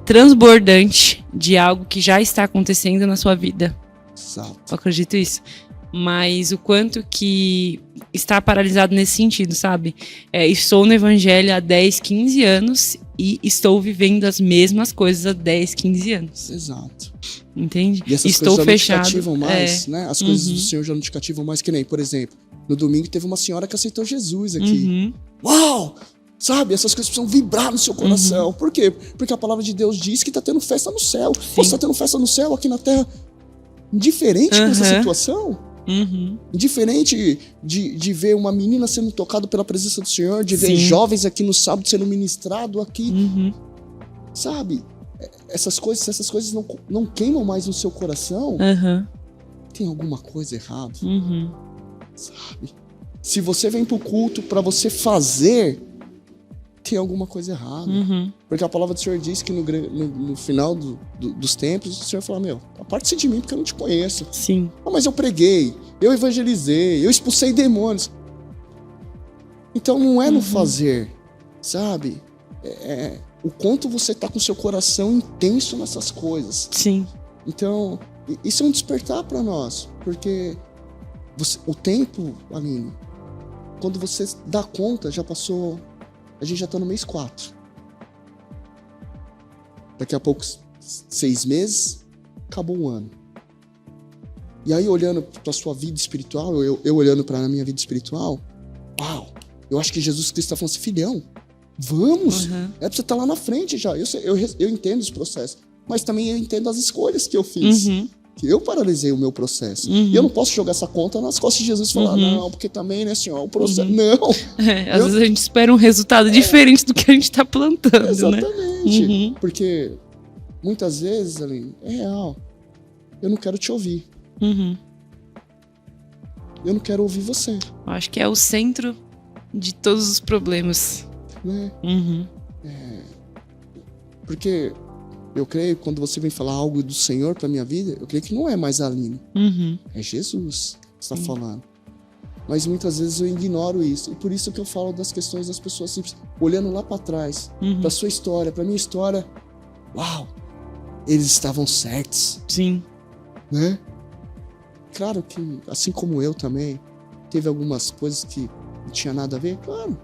transbordante de algo que já está acontecendo na sua vida. Exato. Eu acredito isso. Mas o quanto que está paralisado nesse sentido, sabe? Estou no evangelho há 10, 15 anos e estou vivendo as mesmas coisas há 10, 15 anos. Exato. Entende? E essas Estou coisas já fechado. não te cativam mais, né? As coisas do Senhor já não te cativam mais, que nem, por exemplo, no domingo teve uma senhora que aceitou Jesus aqui. Uau! Sabe, essas coisas precisam vibrar no seu coração. Por quê? Porque a palavra de Deus diz que tá tendo festa no céu. Pô, você tá tendo festa no céu aqui na terra, indiferente com essa situação? Indiferente de ver uma menina sendo tocada pela presença do Senhor, de ver jovens aqui no sábado sendo ministrado aqui. Sabe? Essas coisas não queimam mais no seu coração. Tem alguma coisa errada. Sabe? Se você vem pro culto pra você fazer, tem alguma coisa errada. Porque a palavra do Senhor diz que no final dos tempos, o Senhor fala, aparte-se de mim porque eu não te conheço. Sim. Mas eu preguei, eu evangelizei, eu expulsei demônios. Então não é no fazer, sabe? O quanto você tá com o seu coração intenso nessas coisas. Sim. Então, isso é um despertar para nós. Porque o tempo, Aline, quando você dá conta, já passou... A gente já tá no mês 4. Daqui a pouco, 6 meses, acabou um ano. E aí, olhando pra sua vida espiritual, eu olhando pra minha vida espiritual, uau, eu acho que Jesus Cristo tá falando assim, filhão, vamos, é pra você estar lá na frente já. Eu entendo os processos, mas também eu entendo as escolhas que eu fiz. Que eu paralisei o meu processo. E eu não posso jogar essa conta nas costas de Jesus e falar, não, porque também, né, senhor, o processo... Não! Às vezes a gente espera um resultado diferente do que a gente tá plantando, exatamente. né? Porque muitas vezes, Aline, é real. Eu não quero te ouvir. Eu não quero ouvir você. Eu acho que é o centro de todos os problemas. Né? Porque... Eu creio que quando você vem falar algo do Senhor pra minha vida, eu creio que não é mais a Aline. É Jesus que está falando. Mas muitas vezes eu ignoro isso. E por isso que eu falo das questões das pessoas simples. Olhando lá pra trás, pra sua história, pra minha história. Uau! Eles estavam certos. Sim. Né? Claro que, assim como eu também, teve algumas coisas que não tinha nada a ver. Claro.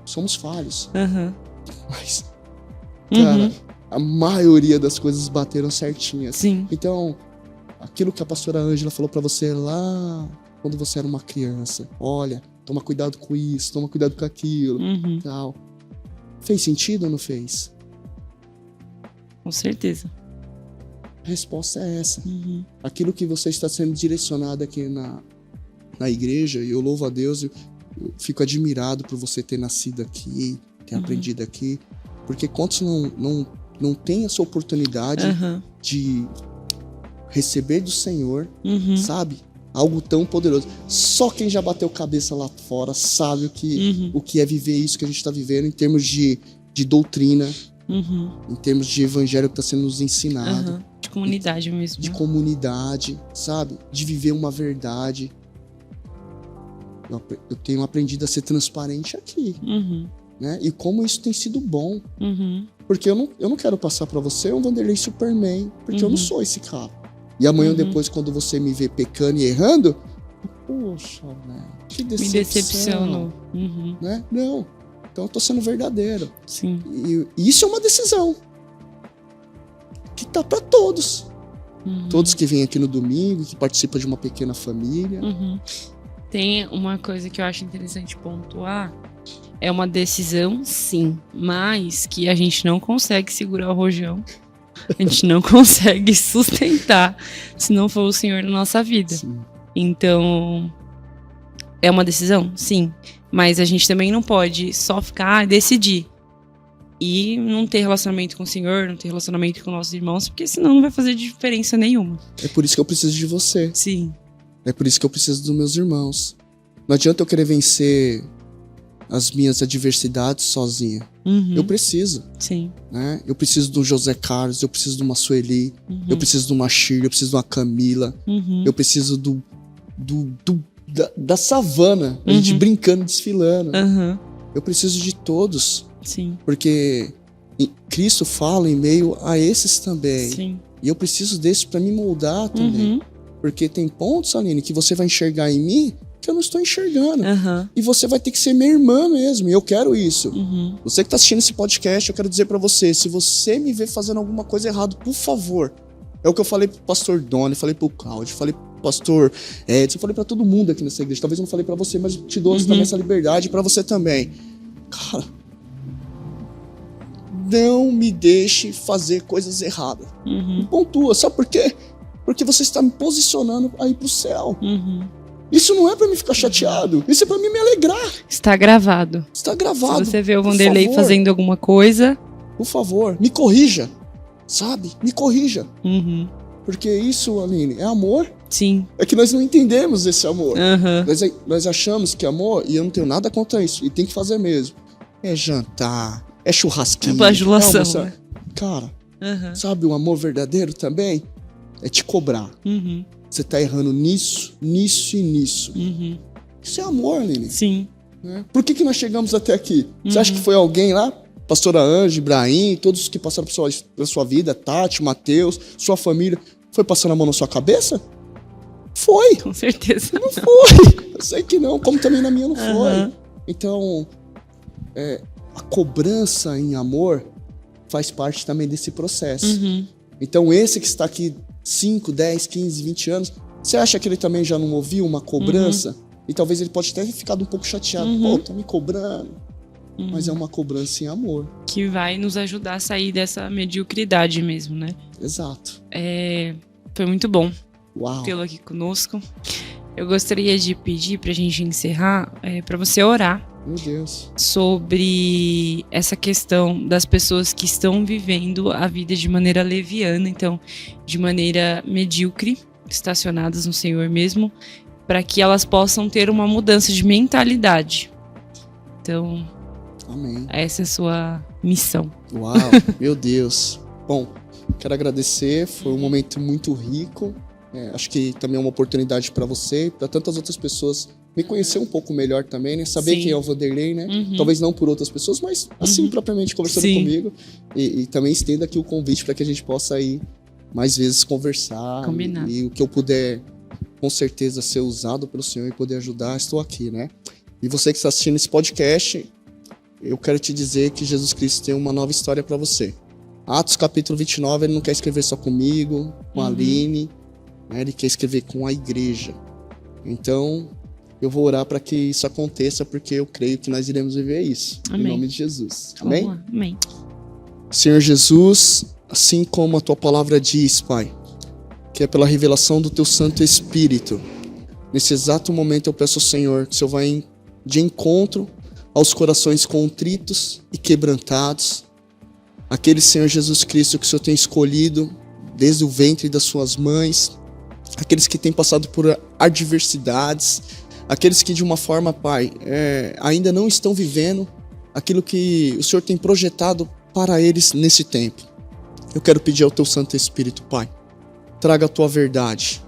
Somos falhos. Mas... Cara, a maioria das coisas bateram certinhas. Sim. Então, aquilo que a pastora Ângela falou pra você lá quando você era uma criança, olha, toma cuidado com isso, toma cuidado com aquilo, tal. Fez sentido ou não fez? Com certeza. A resposta é essa. Aquilo que você está sendo direcionado aqui na igreja, e eu louvo a Deus, eu fico admirado por você ter nascido aqui, ter aprendido aqui. Porque quantos não tem essa oportunidade de receber do Senhor, sabe? Algo tão poderoso. Só quem já bateu cabeça lá fora sabe o que é viver isso que a gente está vivendo em termos de doutrina, em termos de evangelho que está sendo nos ensinado. De comunidade mesmo. De comunidade, sabe? De viver uma verdade. Eu tenho aprendido a ser transparente aqui. Né? E como isso tem sido bom. Porque eu não quero passar pra você um Vanderlei Superman, porque eu não sou esse cara. E amanhã depois, quando você me vê pecando e errando, poxa, né? Que decepção. Me decepcionou. Né? Não. Então eu tô sendo verdadeiro. Sim. E isso é uma decisão que tá pra todos. Todos que vêm aqui no domingo, que participam de uma pequena família. Tem uma coisa que eu acho interessante pontuar. É uma decisão, sim, mas que a gente não consegue segurar o rojão. A gente não consegue sustentar se não for o Senhor na nossa vida. Sim. Então, é uma decisão? Sim. Mas a gente também não pode só ficar, decidir. E não ter relacionamento com o Senhor, não ter relacionamento com nossos irmãos, porque senão não vai fazer diferença nenhuma. É por isso que eu preciso de você. Sim. É por isso que eu preciso dos meus irmãos. Não adianta eu querer vencer as minhas adversidades sozinha. Eu preciso. Sim. Né? Eu preciso do José Carlos, eu preciso de uma Sueli, eu preciso de uma Shirley, eu preciso de uma Camila, eu preciso da savana, a gente brincando, desfilando. Eu preciso de todos. Sim. Porque Cristo fala em meio a esses também. Sim. E eu preciso desses para me moldar também. Porque tem pontos, Aline, que você vai enxergar em mim que eu não estou enxergando. E você vai ter que ser minha irmã mesmo. E eu quero isso. Você que está assistindo esse podcast, eu quero dizer para você, se você me vê fazendo alguma coisa errada, por favor. É o que eu falei pro pastor Doni, falei pro Cláudio, falei pro pastor Edson, eu falei para todo mundo aqui nessa igreja. Talvez eu não falei para você, mas eu te dou também essa liberdade para você também. Cara, não me deixe fazer coisas erradas. Pontua. Sabe por quê? Porque você está me posicionando aí pro céu. Isso não é pra mim ficar chateado. Isso é pra mim me alegrar. Está gravado. Está gravado. Se você vê o Vanderlei fazendo alguma coisa... Por favor, me corrija. Sabe? Me corrija. Porque isso, Aline, é amor. Sim. É que nós não entendemos esse amor. Nós achamos que amor, e eu não tenho nada contra isso, e tem que fazer mesmo, é jantar, é churrasquinho. É bajulação. Né? Cara, sabe o amor verdadeiro também? É te cobrar. Você tá errando nisso, nisso e nisso. Isso é amor, Aline. Sim. Né? Por que nós chegamos até aqui? Você acha que foi alguém lá? Pastora Ângela, Ibrahim, todos que passaram pela sua vida, Tati, Mateus, sua família, foi passando a mão na sua cabeça? Foi. Com certeza. Não foi. Eu sei que não, como também na minha não foi. Então, a cobrança em amor faz parte também desse processo. Então, esse que está aqui 5, 10, 15, 20 anos, você acha que ele também já não ouviu uma cobrança? E talvez ele pode até ter ficado um pouco chateado. Pô, tá me cobrando. Mas é uma cobrança em amor. Que vai nos ajudar a sair dessa mediocridade mesmo, né? Exato. Foi muito bom tê-lo aqui conosco. Eu gostaria de pedir pra gente encerrar, pra você orar. Meu Deus. Sobre essa questão das pessoas que estão vivendo a vida de maneira leviana, então, de maneira medíocre, estacionadas no Senhor mesmo, para que elas possam ter uma mudança de mentalidade. Então, amém. Essa é a sua missão. Uau, meu Deus. Bom, quero agradecer, foi um momento muito rico. Acho que também é uma oportunidade para você e para tantas outras pessoas me conhecer um pouco melhor também, né? Saber quem é o Vanderlei, né? Talvez não por outras pessoas, mas assim propriamente conversando comigo. E também estendo aqui o convite para que a gente possa ir mais vezes conversar. Combinar. E o que eu puder, com certeza, ser usado pelo Senhor e poder ajudar, estou aqui, né? E você que está assistindo esse podcast, eu quero te dizer que Jesus Cristo tem uma nova história para você. Atos capítulo 29, ele não quer escrever só comigo, com a Aline, né? Ele quer escrever com a igreja. Então, eu vou orar para que isso aconteça, porque eu creio que nós iremos viver isso. Amém. Em nome de Jesus. Amém? Amém. Senhor Jesus, assim como a tua palavra diz, Pai, que é pela revelação do teu Santo Espírito, nesse exato momento eu peço ao Senhor que o Senhor vai de encontro aos corações contritos e quebrantados, aqueles, Senhor Jesus Cristo, que o Senhor tem escolhido desde o ventre das suas mães, aqueles que têm passado por adversidades, aqueles que de uma forma, Pai, ainda não estão vivendo aquilo que o Senhor tem projetado para eles nesse tempo. Eu quero pedir ao teu Santo Espírito, Pai, traga a tua verdade,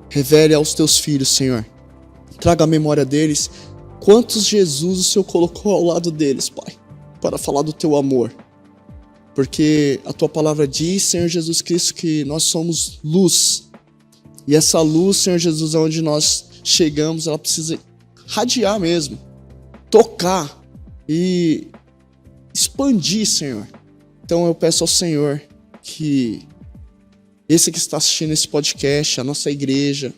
revele aos teus filhos, Senhor, traga a memória deles quantos Jesus o Senhor colocou ao lado deles, Pai, para falar do teu amor. Porque a tua palavra diz, Senhor Jesus Cristo, que nós somos luz. E essa luz, Senhor Jesus, aonde nós chegamos, ela precisa radiar mesmo, tocar e expandir, Senhor. Então eu peço ao Senhor que esse que está assistindo esse podcast, a nossa igreja,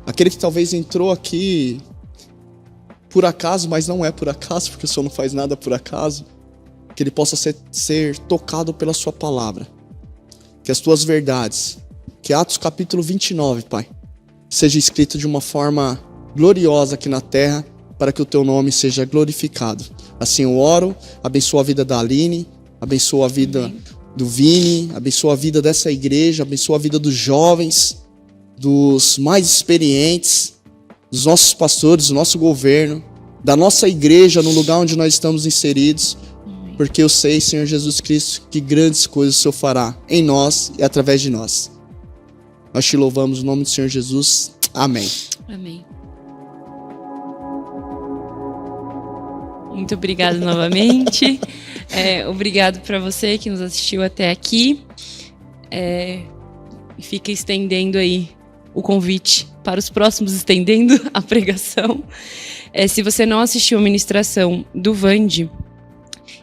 aquele que talvez entrou aqui por acaso, mas não é por acaso, porque o Senhor não faz nada por acaso, que ele possa ser tocado pela sua palavra, que as tuas verdades, que Atos capítulo 29, Pai, seja escrito de uma forma gloriosa aqui na terra, para que o teu nome seja glorificado. Assim eu oro, abençoa a vida da Aline, abençoa a vida do Vini, abençoa a vida dessa igreja, abençoa a vida dos jovens, dos mais experientes, dos nossos pastores, do nosso governo, da nossa igreja, no lugar onde nós estamos inseridos, porque eu sei, Senhor Jesus Cristo, que grandes coisas o Senhor fará em nós e através de nós. Nós te louvamos no nome do Senhor Jesus. Amém. Amém. Muito obrigado novamente. Obrigado para você que nos assistiu até aqui. Fica estendendo aí o convite para os próximos, estendendo a pregação. Se você não assistiu a ministração do Vande,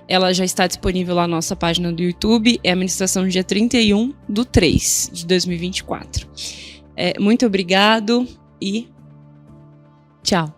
ela já está disponível lá na nossa página do YouTube. É a ministração dia 31/3 de 2024. Muito obrigado e tchau.